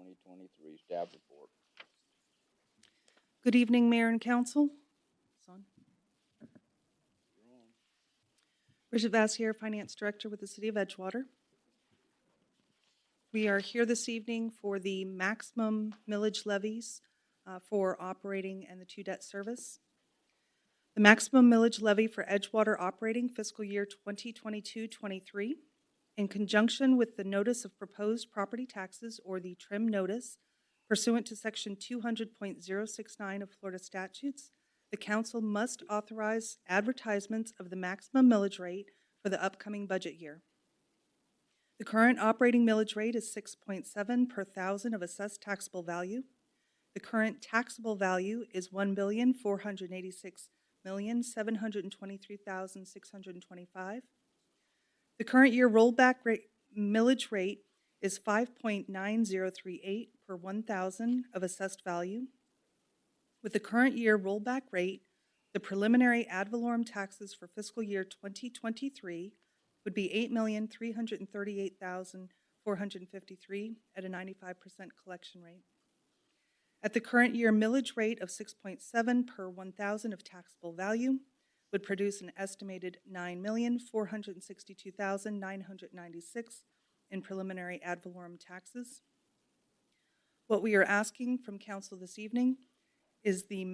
2023. Staff report. Good evening, Mayor and Council. It's on. Bridget Vassier, Finance Director with the City of Edgewater. We are here this evening for the maximum millage levies for operating and the two debt service. The maximum millage levy for Edgewater operating fiscal year 2022-23, in conjunction with the notice of proposed property taxes or the trim notice pursuant to section 200.069 of Florida statutes, the council must authorize advertisements of the maximum millage rate for the upcoming budget year. The current operating millage rate is 6.7 per thousand of assessed taxable value. The current taxable value is $1,486,723,625. The current year rollback rate, millage rate is 5.9038 per 1,000 of assessed value. With the current year rollback rate, the preliminary ad valorem taxes for fiscal year 2023 would be $8,338,453 at a 95% collection rate. At the current year millage rate of 6.7 per 1,000 of taxable value would produce an estimated $9,462,996 in preliminary ad valorem taxes. What we are asking from council this evening is the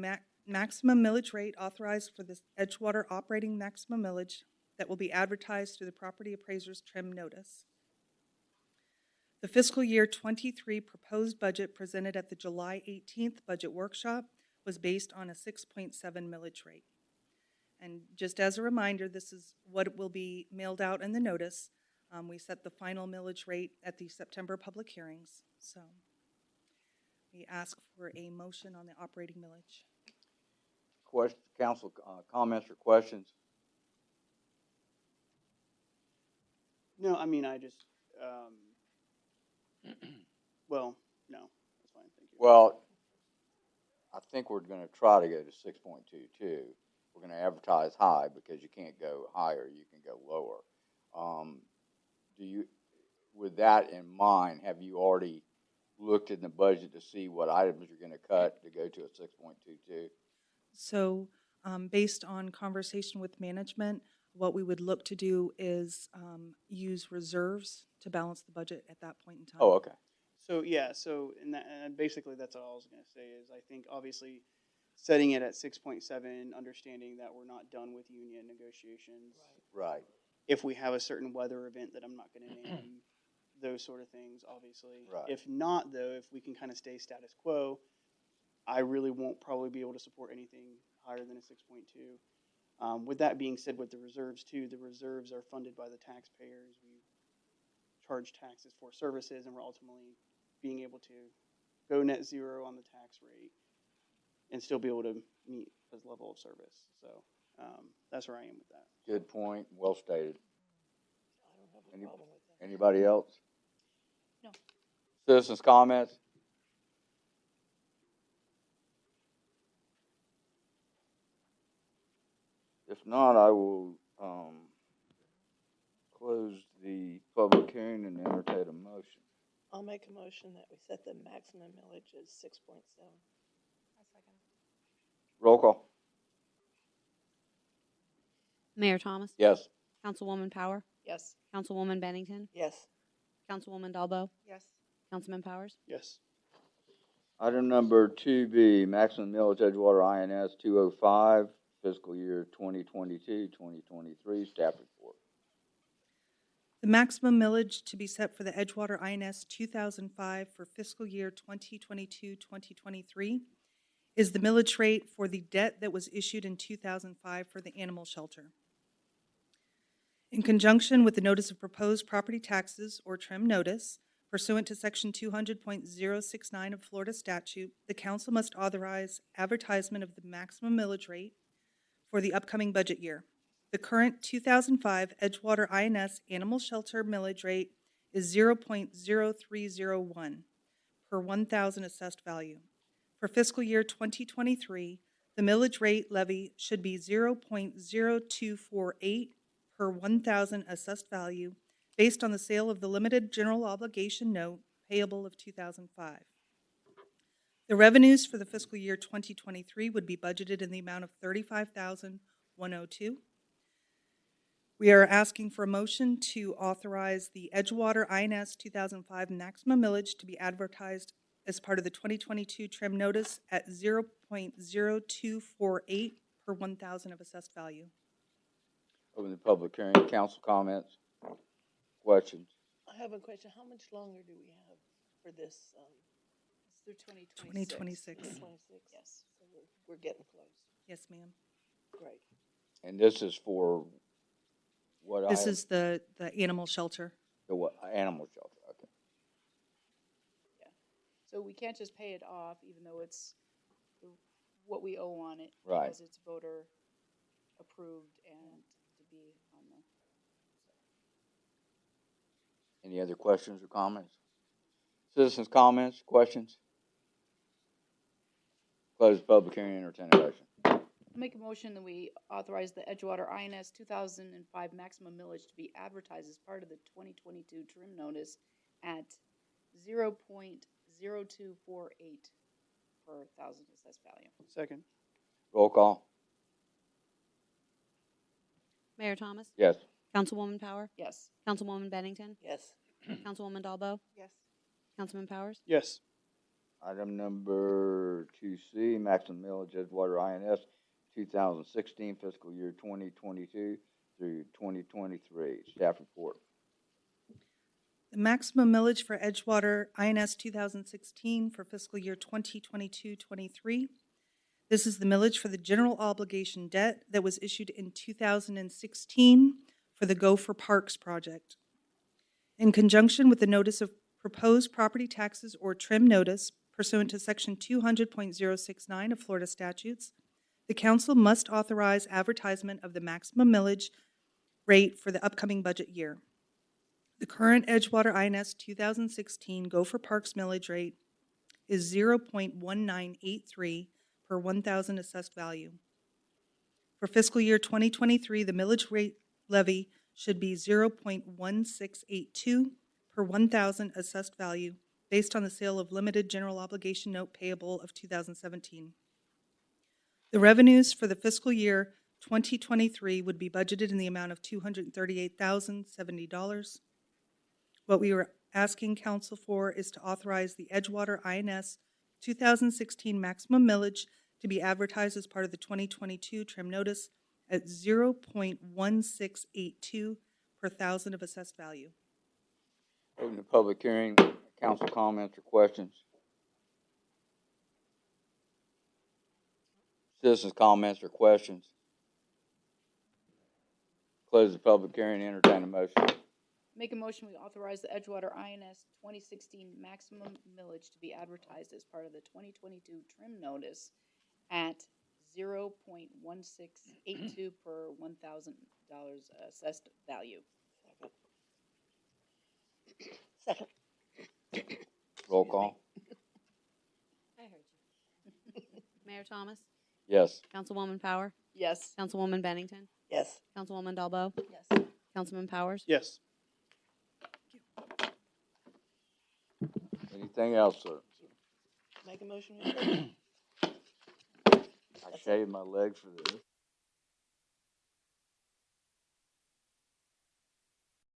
maximum millage rate authorized for this Edgewater operating maximum millage that will be advertised through the property appraiser's trim notice. The fiscal year 23 proposed budget presented at the July 18th budget workshop was based on a 6.7 millage rate. And just as a reminder, this is what will be mailed out in the notice. We set the final millage rate at the September public hearings. So we ask for a motion on the operating millage. Question, council comments or questions? No, I mean, I just, well, no, that's fine, thank you. Well, I think we're going to try to go to 6.22. We're going to advertise high because you can't go higher, you can go lower. Do you, with that in mind, have you already looked in the budget to see what items you're going to cut to go to a 6.22? So based on conversation with management, what we would look to do is use reserves to balance the budget at that point in time. Oh, okay. So, yeah, so, and basically that's all I was gonna say is I think obviously setting it at 6.7, understanding that we're not done with union negotiations. Right. If we have a certain weather event that I'm not gonna name, those sort of things, obviously. Right. If not, though, if we can kind of stay status quo, I really won't probably be able to support anything higher than a 6.2. With that being said, with the reserves too, the reserves are funded by the taxpayers. We charge taxes for services, and we're ultimately being able to go net zero on the tax rate and still be able to meet this level of service. So that's where I am with that. Good point. Well stated. I don't have a problem with that. Anybody else? No. Citizens' comments? If not, I will close the public hearing and entertain a motion. I'll make a motion that we set the maximum millage as 6.7. Roll call. Mayor Thomas. Yes. Councilwoman Power. Yes. Councilwoman Bennington. Yes. Councilwoman Dalbo. Yes. Councilman Powers. Yes. Item number 2B, maximum millage Edgewater INS 205, fiscal year 2022-2023, staff report. The maximum millage to be set for the Edgewater INS 2005 for fiscal year 2022-2023 is the millage rate for the debt that was issued in 2005 for the animal shelter. In conjunction with the notice of proposed property taxes or trim notice, pursuant to section 200.069 of Florida statute, the council must authorize advertisement of the maximum millage rate for the upcoming budget year. The current 2005 Edgewater INS animal shelter millage rate is 0.0301 per 1,000 assessed value. For fiscal year 2023, the millage rate levy should be 0.0248 per 1,000 assessed value based on the sale of the limited general obligation note payable of 2005. The revenues for the fiscal year 2023 would be budgeted in the amount of $35,102. We are asking for a motion to authorize the Edgewater INS 2005 maximum millage to be advertised as part of the 2022 trim notice at 0.0248 per 1,000 of assessed value. Open the public hearing. Council comments? Questions? I have a question. How much longer do we have for this? It's through 2026. 2026. 26? Yes. So we're getting close. Yes, ma'am. Great. And this is for what This item? is the animal shelter. The what? Animal shelter, okay. So we can't just pay it off, even though it's what we owe on it. Right. Because it's voter approved and to be on the. Any other questions or comments? Citizens' comments, questions? Close the public hearing, entertain a motion. Make a motion that we authorize the Edgewater INS 2005 maximum millage to be advertised as part of the 2022 trim notice at 0.0248 per 1,000 assessed value. Second. Roll call? Mayor Thomas? Yes. Councilwoman Power? Yes. Councilwoman Bennington? Yes. Councilwoman Dalbo? Yes. Councilman Powers? Yes. Item number 2C, maximum millage Edgewater INS 2016 fiscal year 2022 through 2023. Staff report. The maximum millage for Edgewater INS 2016 for fiscal year 2022-23. This is the millage for the general obligation debt that was issued in 2016 for the Gopher Parks project. In conjunction with the notice of proposed property taxes or trim notice pursuant to section 200.069 of Florida statutes, the council must authorize advertisement of the maximum millage rate for the upcoming budget year. The current Edgewater INS 2016 Gopher Parks millage rate is 0.1983 per 1,000 assessed value. For fiscal year 2023, the millage rate levy should be 0.1682 per 1,000 assessed value based on the sale of limited general obligation note payable of 2017. The revenues for the fiscal year 2023 would be budgeted in the amount of $238,070. What we were asking council for is to authorize the Edgewater INS 2016 maximum millage to be advertised as part of the 2022 trim notice at 0.1682 per 1,000 of assessed value. Open the public hearing. Council comments or questions? Citizens' comments or questions? Close the public hearing, entertain a motion. Make a motion, we authorize the Edgewater INS 2016 maximum millage to be advertised as part of the 2022 trim notice at 0.1682 per $1,000 assessed value. Second. Roll call? I heard you. Mayor Thomas? Yes. Councilwoman Power? Yes. Councilwoman Bennington? Yes. Councilwoman Dalbo? Yes. Councilman Powers? Yes. Anything else, sir? Make a motion. We approve. I shaved my legs for this.